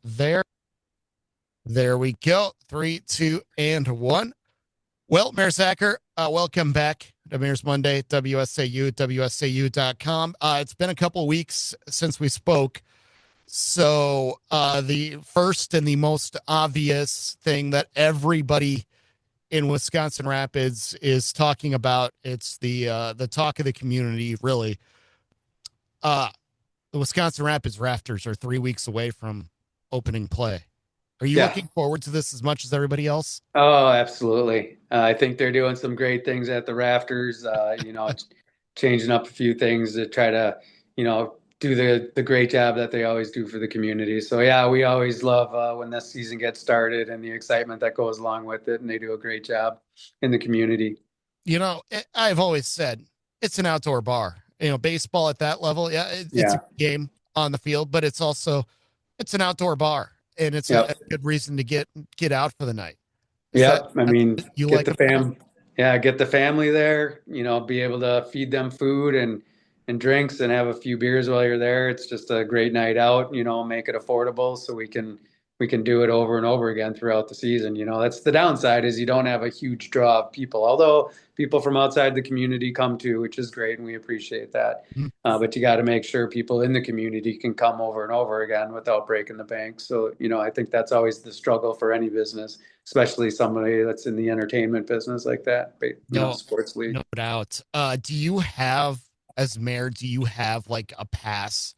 There. There we go. Three, two, and one. Well, Mayor Zacher, welcome back to Mayor's Monday, WSAU, WSAU.com. It's been a couple of weeks since we spoke. So the first and the most obvious thing that everybody in Wisconsin Rapids is talking about, it's the talk of the community, really. Uh, the Wisconsin Rapids Rafters are 3 weeks away from opening play. Are you Yeah. looking forward to this as much as everybody else? Oh, absolutely. I think they're doing some great things at the Rafters, changing up a few things to try to, do the great job that they always do for the community. So yeah, we always love when this season gets started and the excitement that goes along with it, and they do a great job in the community. I've always said it's an outdoor bar. Baseball at that level, yeah, it's a Yeah. game on the field, but it's an outdoor bar, and it's a Yep. good reason to get out for the night. Is that Yep. I mean, you get like the about it? fam, yeah, get the family there, be able to feed them food and drinks and have a few beers while you're there. It's just a great night out, make it affordable so we can do it over and over again throughout the season. That's the downside is you don't have a huge draw of people, although people from outside the community come too, which is great and we appreciate that. Mhm. But you got to make sure people in the community can come over and over again without breaking the bank. So, I think that's always the struggle for any business, especially somebody that's in the entertainment business like that, No, sports league. no doubt. Do you have, as mayor, do you have like a pass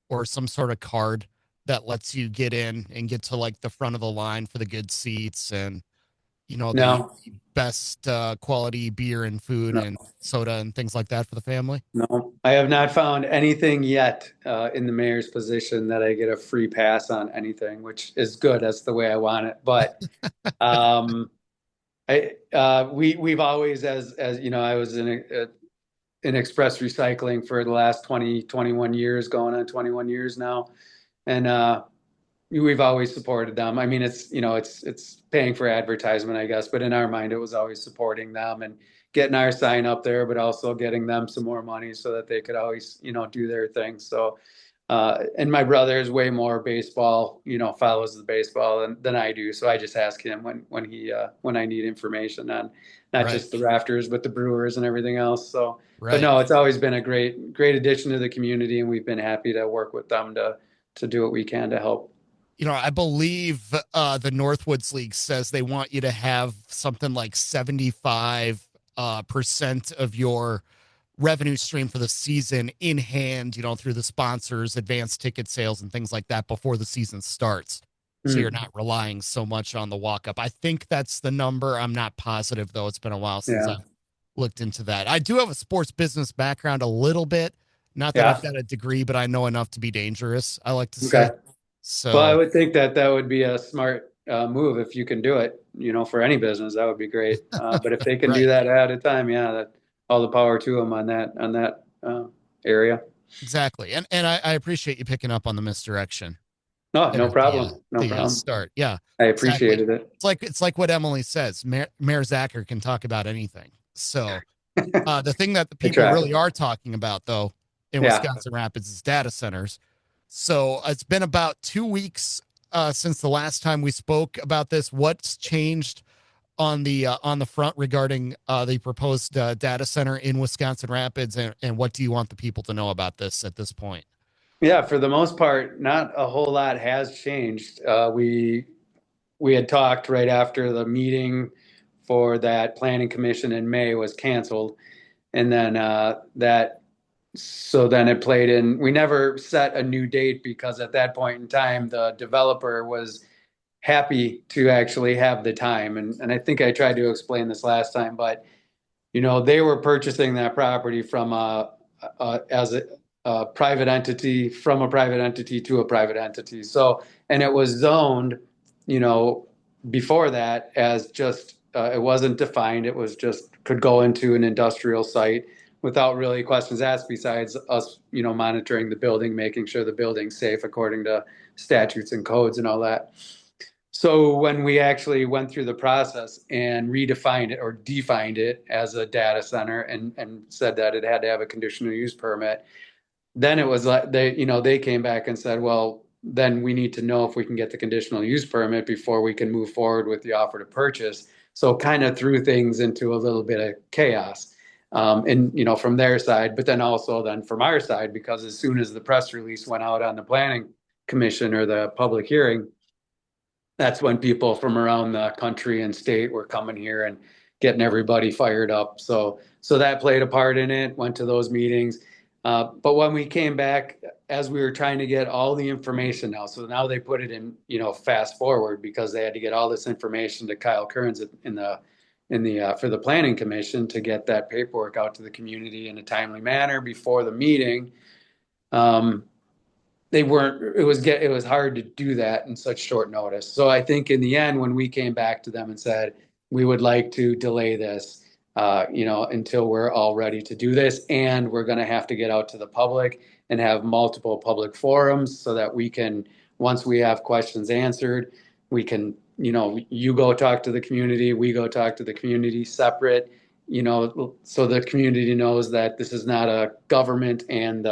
or some sort of card that lets you get in and get to like the front of the line for the good seats and the No, best quality beer and food no, and soda and things like that for the family? no. I have not found anything yet in the mayor's position that I get a free pass on anything, which is good. That's the way I want it. But um, we've always, as you know, I was in express recycling for the last 21 years, going on 21 years now. And we've always supported them. I mean, it's paying for advertisement, I guess, but in our mind, it was always supporting them and getting our sign up there, but also getting them some more money so that they could always, do their thing. So, and my brother is way more baseball, follows the baseball than I do. So I just ask him when I need information on not Right, just the Rafters, but the Brewers and everything else. So, but right. no, it's always been a great addition to the community, and we've been happy to work with them to do what we can to help. I believe the Northwoods League says they want you to have something like 75 percent of your revenue stream for the season in hand, through the sponsors, advanced ticket sales, and things like that before the season starts. So you're Mm, not relying so much on the walk up. I think that's the number. I'm not positive, though. It's been a while since yeah, I've looked into that. I do have a sports business background a little bit. Not that I've yeah. got a degree, but I know enough to be dangerous, I like to say. Okay. Well, I So, would think that that would be a smart move if you can do it, for any business, that would be great. But if they can do right. that at a time, yeah, that all the power to them on that area. Exactly. And I appreciate you picking up on the misdirection No, there no at the problem. No problem. start. Yeah, I exactly. appreciated it. It's like what Emily says. Mayor Zacher can talk about anything. So the thing that the I people try. really are talking about, though, in Yeah. Wisconsin Rapids is data centers. So it's been about 2 weeks since the last time we spoke about this. What's changed on the front regarding the proposed data center in Wisconsin Rapids, and what do you want the people to know about this at this point? Yeah, for the most part, not a whole lot has changed. We had talked right after the meeting for that planning commission in May was canceled. And then so then it played in. We never set a new date because at that point in time, the developer was happy to actually have the time. And I think I tried to explain this last time, but they were purchasing that property from as a private entity, from a private entity to a private entity. So, and it was zoned, you know, before that as just, it wasn't defined. It was just could go into an industrial site without really questions asked besides us, monitoring the building, making sure the building's safe according to statutes and codes and all that. So when we actually went through the process and redefined it or defined it as a data center and said that it had to have a conditional use permit, then it was like they came back and said, well, then we need to know if we can get the conditional use permit before we can move forward with the offer to purchase. So kind of threw things into a little bit of chaos. And from their side, but then also then from our side, because as soon as the press release went out on the planning commission or the public hearing, that's when people from around the country and state were coming here and getting everybody fired up. So that played a part in it, went to those meetings. But when we came back, as we were trying to get all the information now, so now they put it in, fast forward because they had to get all this information to Kyle Kearns for the planning commission to get that paperwork out to the community in a timely manner before the meeting. It was hard to do that in such short notice. So I think in the end, when we came back to them and said, we would like to delay this, until we're all ready to do this, and we're going to have to get out to the public and have multiple public forums so that we can, once we have questions answered, we can, you go talk to the community, we go talk to the community separate, so the community knows that this is not a government and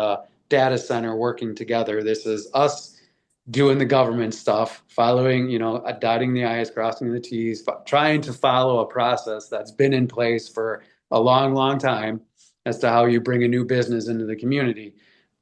data center working together. This is us doing the government stuff, following, dotting the I's, crossing the T's, trying to follow a process that's been in place for a long, long time as to how you bring a new business into the community.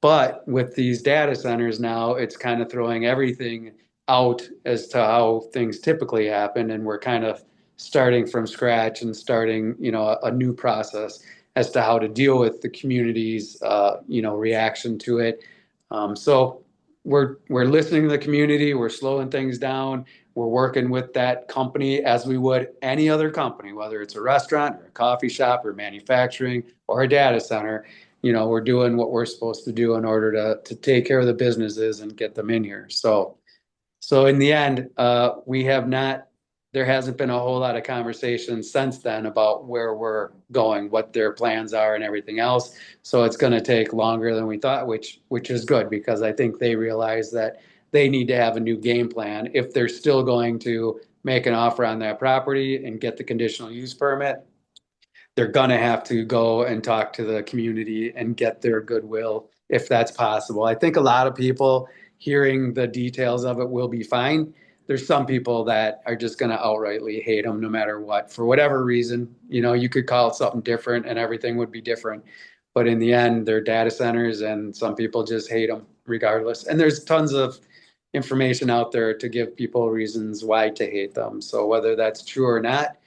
But with these data centers now, it's kind of throwing everything out as to how things typically happen. And we're kind of starting from scratch and starting, a new process as to how to deal with the community's, reaction to it. So we're listening to the community. We're slowing things down. We're working with that company as we would any other company, whether it's a restaurant or a coffee shop or manufacturing or a data center. We're doing what we're supposed to do in order to take care of the businesses and get them in here. So in the end, there hasn't been a whole lot of conversation since then about where we're going, what their plans are and everything else. So it's going to take longer than we thought, which is good because I think they realize that they need to have a new game plan if they're still going to make an offer on that property and get the conditional use permit. They're going to have to go and talk to the community and get their goodwill if that's possible. I think a lot of people hearing the details of it will be fine. There's some people that are just going to outrightly hate them no matter what, for whatever reason. You could call it something different and everything would be different. But in the end, they're data centers and some people just hate them regardless. And there's tons of information out there to give people reasons why to hate them. So whether that's true or not,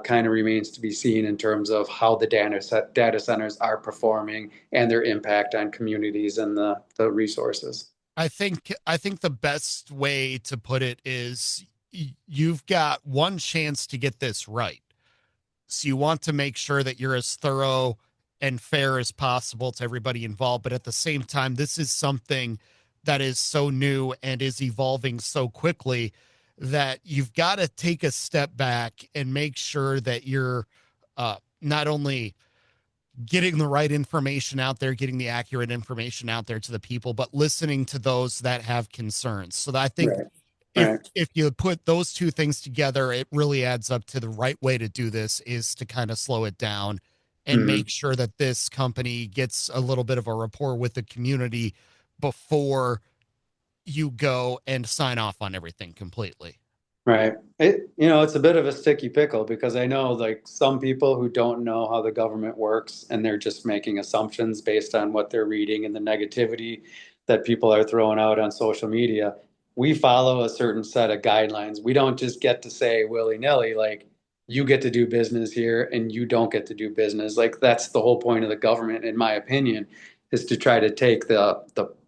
kind of remains to be seen in terms of how the data centers are performing and their impact on communities and the resources. I think the best way to put it is you've got one chance to get this right. So you want to make sure that you're as thorough and fair as possible to everybody involved. But at the same time, this is something that is so new and is evolving so quickly that you've got to take a step back and make sure that you're not only getting the right information out there, getting the accurate information out there to the people, but listening to those that have concerns. So that I think Right. if Right. if you put those two things together, it really adds up to the right way to do this is to kind of slow it down and Mhm. make sure that this company gets a little bit of a rapport with the community before you go and sign off on everything completely. Right. It's a bit of a sticky pickle because I know like some people who don't know how the government works and they're just making assumptions based on what they're reading and the negativity that people are throwing out on social media. We follow a certain set of guidelines. We don't just get to say willy-nilly, like you get to do business here and you don't get to do business. Like that's the whole point of the government, in my opinion, is to try to take the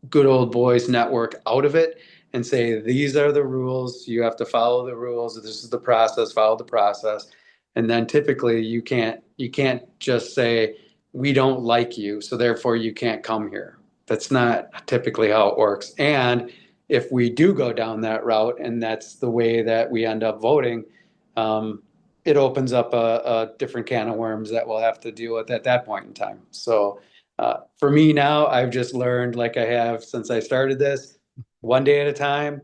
good old boys network out of it and say, these are the rules. You have to follow the rules. This is the process, follow the process. And then typically you can't just say, we don't like you, so therefore you can't come here. That's not typically how it works. And if we do go down that route and that's the way that we end up voting, it opens up a different can of worms that we'll have to deal with at that point in time. So for me now, I've just learned, like I have since I started this, one day at a time,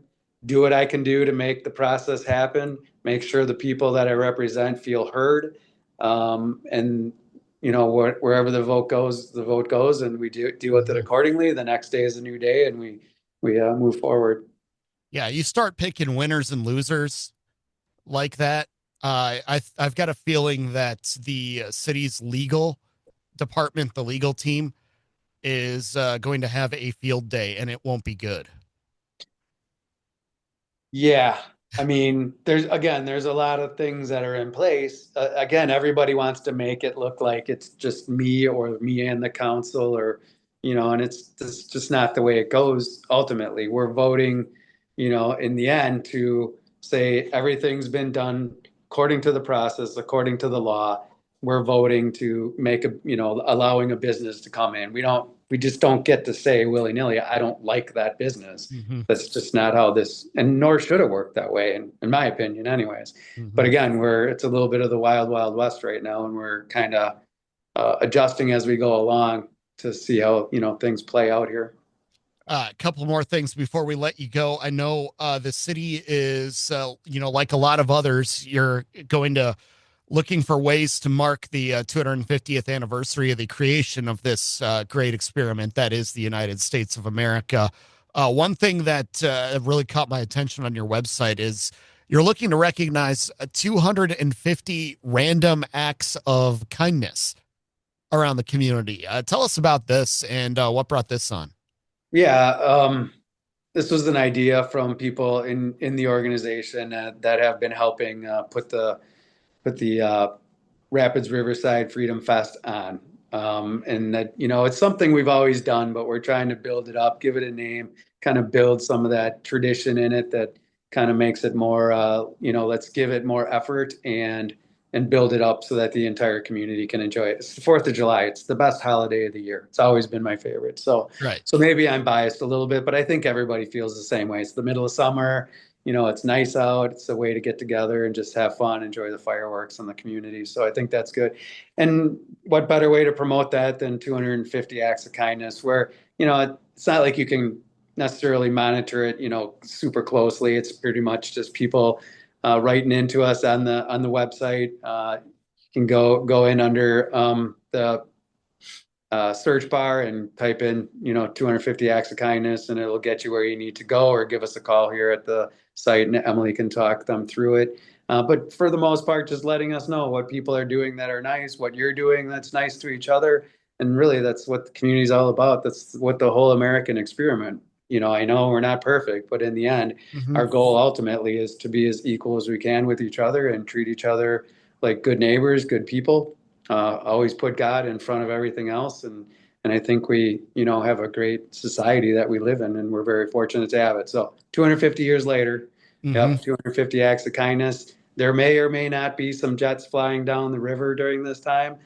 do what I can do to make the process happen, make sure the people that I represent feel heard. And wherever the vote goes, and we deal with it accordingly. The next day is a new day, and we move forward. Yeah, you start picking winners and losers like that. I've got a feeling that the city's legal department, the legal team, is going to have a field day, and it won't be good. Yeah. I mean, there's a lot of things that are in place. Again, everybody wants to make it look like it's just me or me and the council or, and it's just not the way it goes ultimately. We're voting, in the end to say everything's been done according to the process, according to the law. We're voting to make allowing a business to come in. We just don't get to say willy-nilly, I don't like that business. Hmm. That's just not how this, and nor should it work that way, in my opinion, anyways. But Hmm. again, it's a little bit of the wild, wild west right now, and we're kind of adjusting as we go along to see how, things play out here. A couple more things before we let you go. I know the city is, like a lot of others, you're going to looking for ways to mark the 250th anniversary of the creation of this great experiment that is the United States of America. One thing that really caught my attention on your website is you're looking to recognize 250 random acts of kindness around the community. Tell us about this and what brought this on. Yeah, this was an idea from people in the organization that have been helping put the Rapids Riverside Freedom Fest on. And that, it's something we've always done, but we're trying to build it up, give it a name, kind of build some of that tradition in it that kind of makes it more, let's give it more effort and build it up so that the entire community can enjoy it. It's the 4th of July. It's the best holiday of the year. It's always been my favorite. So, Right. so maybe I'm biased a little bit, but I think everybody feels the same way. It's the middle of summer. It's nice out. It's a way to get together and just have fun, enjoy the fireworks and the community. So I think that's good. And what better way to promote that than 250 acts of kindness where, it's not like you can necessarily monitor it, super closely. It's pretty much just people writing into us on the website. You can go in under the search bar and type in, 250 acts of kindness, and it'll get you where you need to go, or give us a call here at the site and Emily can talk them through it. But for the most part, just letting us know what people are doing that are nice, what you're doing that's nice to each other. And really, that's what the community is all about. That's what the whole American experiment. I know we're not perfect, but in the end, Hmm. our goal ultimately is to be as equal as we can with each other and treat each other like good neighbors, good people. Always put God in front of everything else, and I think we, have a great society that we live in, and we're very fortunate to have it. So 250 years later, Hmm. yep, 250 acts of kindness. There may or may not be some jets flying down the river during this time.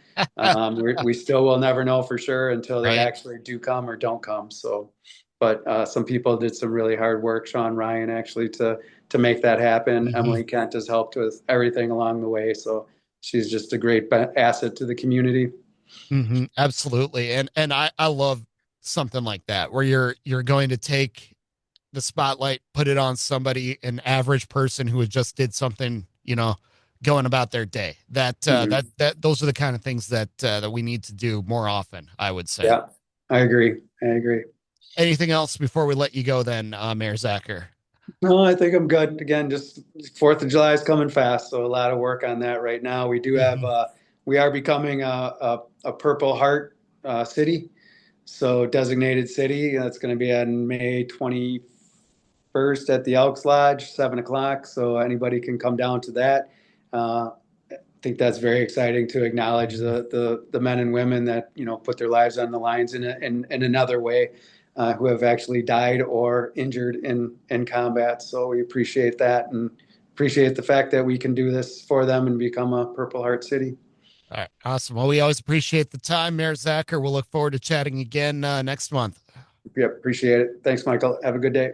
We still will never know for sure until they Right. actually do come or don't come. So, but some people did some really hard work. Sean Ryan actually to make that happen. Hmm. Emily Kent has helped with everything along the way. So she's just a great asset to the community. Hmm. Absolutely. And I love something like that where you're going to take the spotlight, put it on somebody, an average person who just did something, going about their day. Mhm. That those are the kind of things that we need to do more often, I would say. Yeah, I agree. I agree. Anything else before we let you go then, Mayor Zacher? No, I think I'm good. Again, just 4th of July is coming fast, so a lot of work on that right now. Hmm. We are becoming a Purple Heart city, so designated city. That's going to be on May 21st at the Elks Lodge, 7 o'clock. So anybody can come down to that. I think that's very exciting to acknowledge Hmm. the men and women that put their lives on the lines in another way, who have actually died or injured in combat. So we appreciate that and appreciate the fact that we can do this for them and become a Purple Heart City. All right, awesome. Well, we always appreciate the time, Mayor Zacher. We'll look forward to chatting again next month. Yep, appreciate it. Thanks, Michael. Have a good day.